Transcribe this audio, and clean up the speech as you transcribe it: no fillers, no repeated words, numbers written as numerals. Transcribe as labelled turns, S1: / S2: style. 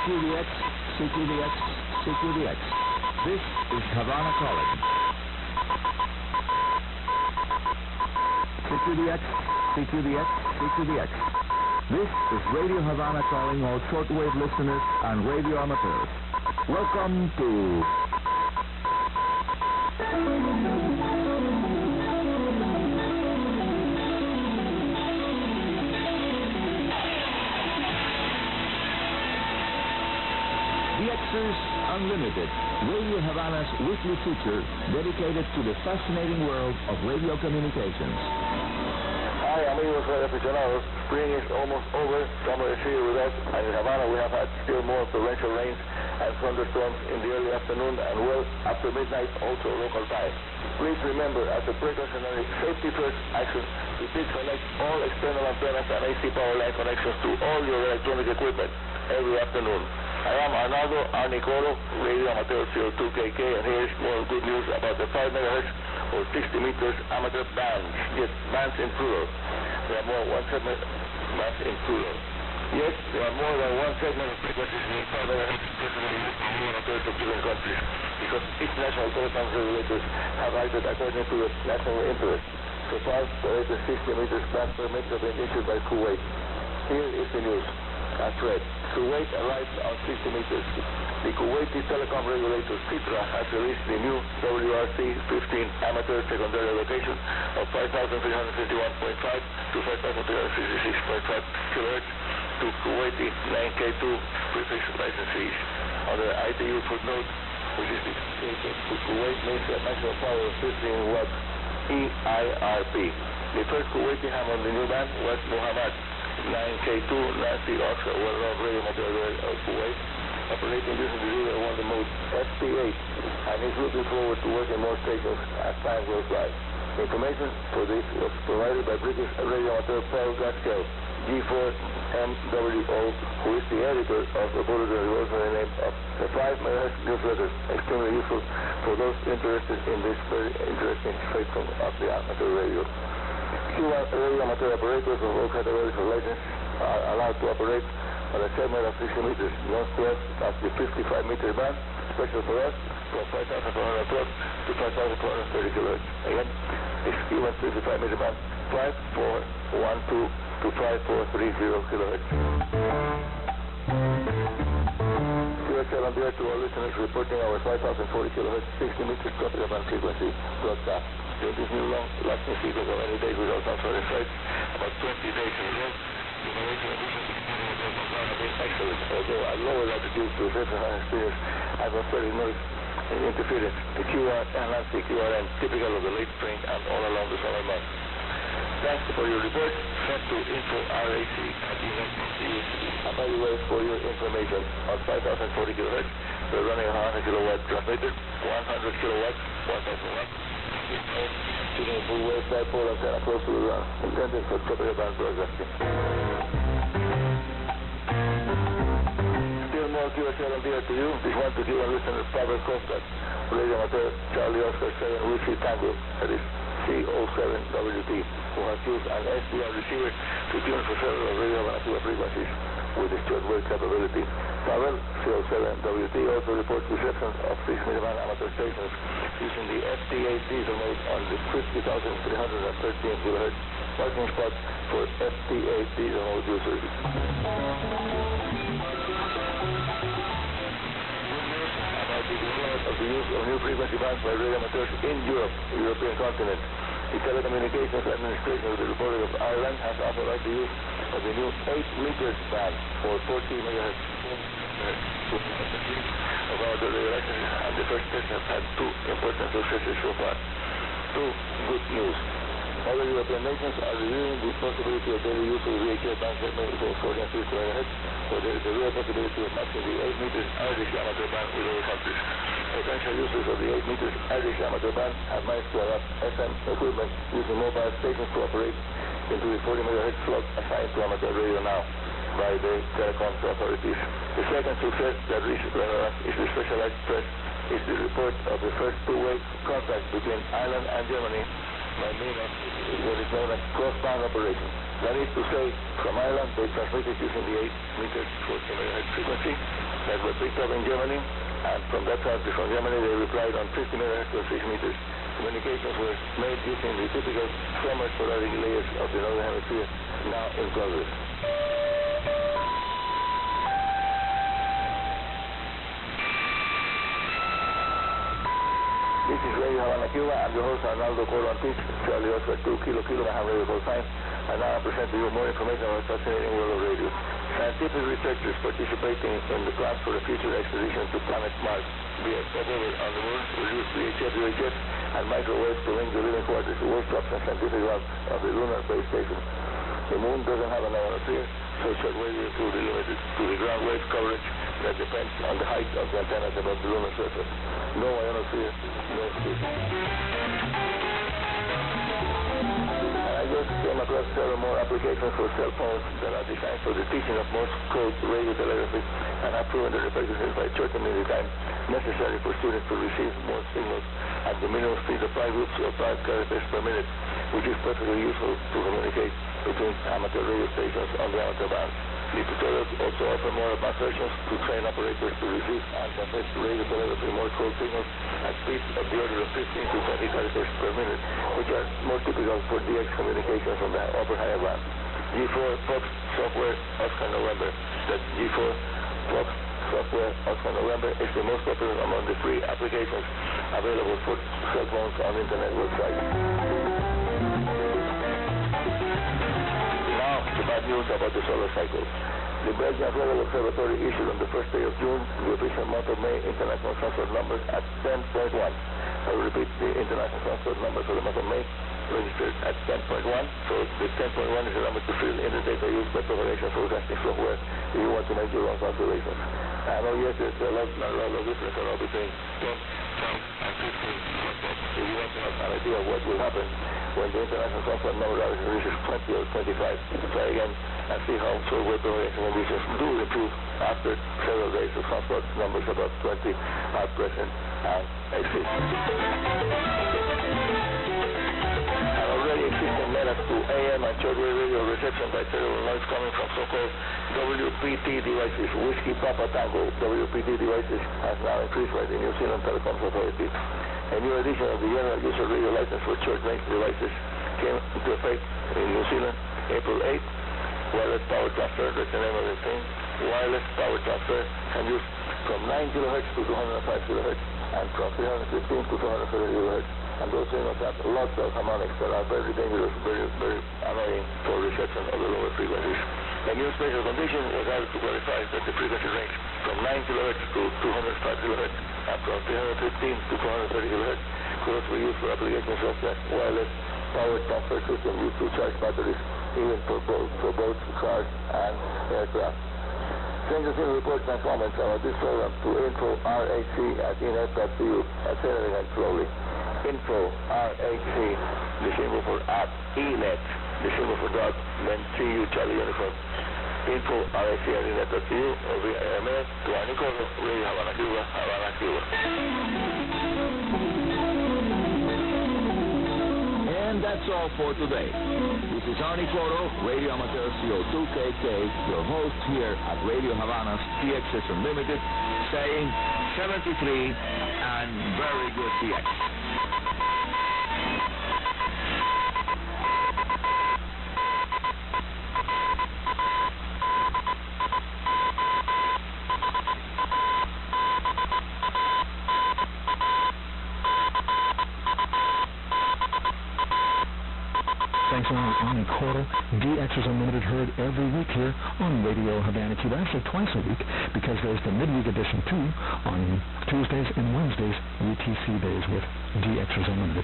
S1: CQDX, CQDX, CQDX. This is Havana calling. CQDX, CQDX, CQDX. This is Radio Havana calling all shortwave listeners and radio amateurs. Welcome to... DXers Unlimited, Radio Havana's weekly feature dedicated to the fascinating world of radio communications.
S2: Hi, amigos aficionados. Spring is almost over. Summer is here with us. And in Havana, we have had still more torrential rains and thunderstorms in the early afternoon and well after midnight, also local time. Please remember, as a precautionary safety first action, to disconnect all external antennas and AC power line connections to all your electronic equipment every afternoon. I am Arnaldo Arnicolo, Radio Amateur CO2KK, and here is more good news about the 5 MHz or 60 meters amateur bands. Yes, bands in plural. There are more than one segment bands in plural. Yes, there are more than one segment of frequencies in 5 MHz presently used by more amateurs of different countries, because each national telecom regulators have acted according to the national interest. So far, the latest 60 meters band permits have been issued by Kuwait. Here is the news. As read, Kuwait arrived on 60 meters. The Kuwaiti telecom regulator, CITRA, has released the new WRC-15 amateur secondary allocation of 5,351.5 to 5,366.5 kHz to Kuwaiti 9K2 prefix licensees. Under ITU footnote, which is the Kuwait means a maximum power of 15 watts EIRP. The first Kuwaiti ham on the new band was Muhammad 9K2 Nancy Oscar, well-known radio amateur of Kuwait, operating using the Leader 1 the mode FT8, and is looking forward to working more stations as time goes by. Information for this was provided by British radio amateur Paul Gaskell, G4MWO, who is the editor of the bulletin revolutionary name of the 5 MHz newsletter, extremely useful for those interested in this very interesting spectrum of the amateur radio. Cuban radio amateur operators of all categories of license are allowed to operate on a segment of 60 meters, known to us as the 55-meter band, special for us, from 5,412 to 5,430 kHz. Again, it's Cuban 55-meter band, 5412 to 5430 kHz. QSL on the air to all listeners reporting our 5,040 kHz 60 meters tropical band frequency broadcast. During this new long-lasting sequence of any days without transferring sites, about 20 days in a row, the variation of have been excellent, although at lower latitudes to reception and experience atmospheric noise and interference, the QR and Nancy QRM, typical of the late spring and all along the summer months. Thanks for your report. Send to info@rac@gmail.com. And by the way, for your information, on 5,040 kHz, we're running a 100 kilowatt transmitter, 100 kilowatts, 1,000 watts. Shooting a full wave dipole antenna close to the ground, intended for tropical band broadcasting. Still more QSL on the air to you. This one to give a listener Pavel Kostak, Radio Amateur Charlie Oscar 7 Whiskey Tango, that is C07WT, who has used an SDR receiver to tune for several Radio Havana Cuba frequencies with the shortwave capability. Pavel, C07WT, also reports reception of 6-meter band amateur stations using the FT8 diesel mode on the 50,313 kHz parking spot for FT8 diesel mode users. About the development of the use of new frequency bands by radio amateurs in Europe, the European continent. The Telecommunications Administration of the Republic of Ireland has authorized the use of the new 8-meter band for 40 MHz of our radio licenses, and the first test has had 2 important successes so far. 2 good news. Other European nations are reviewing the possibility of daily use of the VHF band segment for 40 and 50 MHz, so there is a real possibility of matching the 8 meters Irish amateur band with other countries. Potential users of the 8 meters Irish amateur band have managed to adapt FM equipment using mobile stations to operate into the 40 MHz slot assigned to amateur radio now by the telecoms authorities. The second success that reached relevance is the specialized press, is the report of the first 2-way contact between Ireland and Germany by means of what is known as cross-band operation. That is to say, from Ireland they transmitted using the 8 meters 40 MHz frequency, that were picked up in Germany, and from that transmitter from Germany they replied on 50 megahertz to 6 meters. Communications were made using the typical summer sporadic layers of the Northern Hemisphere, now in progress. This is Radio Havana Cuba. I'm your host Arnaldo Coro on pitch, Charlie Oscar 2 Kilo Kilo. I have radio call sign, and now I present to you more information about the fascinating world of radio. Scientific researchers participating in the plans for a future expedition to planet Mars via stopover on the moon will use VHF, UHF, and microwaves to link the living quarters to workshops and scientific labs of the lunar base station. The moon doesn't have an ionosphere, so shortwave will be limited to the ground wave coverage that depends on the height of the antennas above the lunar surface. No ionosphere, no space. I just came across several more applications for cell phones that are designed for the teaching of Morse code radio telegraphy and have proven their effectiveness by shortening the time necessary for students to receive Morse signals at the minimum speed of 5 loops or 5 characters per minute, which is perfectly useful to communicate between amateur radio stations on the amateur band. The tutorials also offer more advanced versions to train operators to receive and transmit radio telegraphy Morse code signals at speeds of the order of 15 to 20 characters per minute, which are more typical for DX communications on the upper higher band. G4 Fox software Oscar November. That's G4 Fox software Oscar November is the most popular among the free applications available for cell phones on internet websites. The bad news about the solar cycle. The Belgian Federal Observatory issued on the first day of June the official month of May international transport numbers at 10.1. I will repeat, the international transport number for the month of May registered at 10.1. So the 10.1 is the number to fill in the data used by propagation forecasting software if you want to make your own calculations. I know yes, there's a lot of difference between 10, 12, and 15. If you want to have an idea of what will happen when the international transport number reaches 20 or 25, try again and see how software propagation conditions do improve after several days of transport numbers above 20 are present and exist. An already existing method to AM and shortwave radio reception by cellular noise coming from so-called WPT devices, Whiskey Papa Tango WPT devices, has now increased by the New Zealand Telecoms Authority. A new edition of the General User Radio License for short-range devices came into effect in New Zealand April 8. Wireless power transfer, that's the name of the thing. Wireless power transfer can use from 9 kHz to 205 kHz and from 315 to 230 kHz. And those signals have lots of harmonics that are very dangerous, very annoying for reception of the lower frequencies. A new special condition was added to clarify that the frequency range from 9 kHz to 205 kHz and from 315 to 230 kHz could also be used for applications such as wireless power transfer system used to charge batteries, even for boats, cars, and aircraft. Send us in reports and comments about this program to info@inet.cu. I'll say it again slowly. Info@, the symbol for at, inet, the symbol for dot, then CU, Charlie Uniform. Info@inet.cu or via AMS to Arnie Coro, Radio Havana Cuba, Havana, Cuba.
S1: And that's all for today. This is Arnie Coro, Radio Amateur CO2KK, your host here at Radio Havana's DXers Unlimited, saying 73 and very good DX.
S3: Thanks a lot, Arnie Coro. DXers Unlimited heard every week here on Radio Havana Cuba, actually twice a week, because there's the midweek edition too on Tuesdays and Wednesdays, UTC days with DXers Unlimited.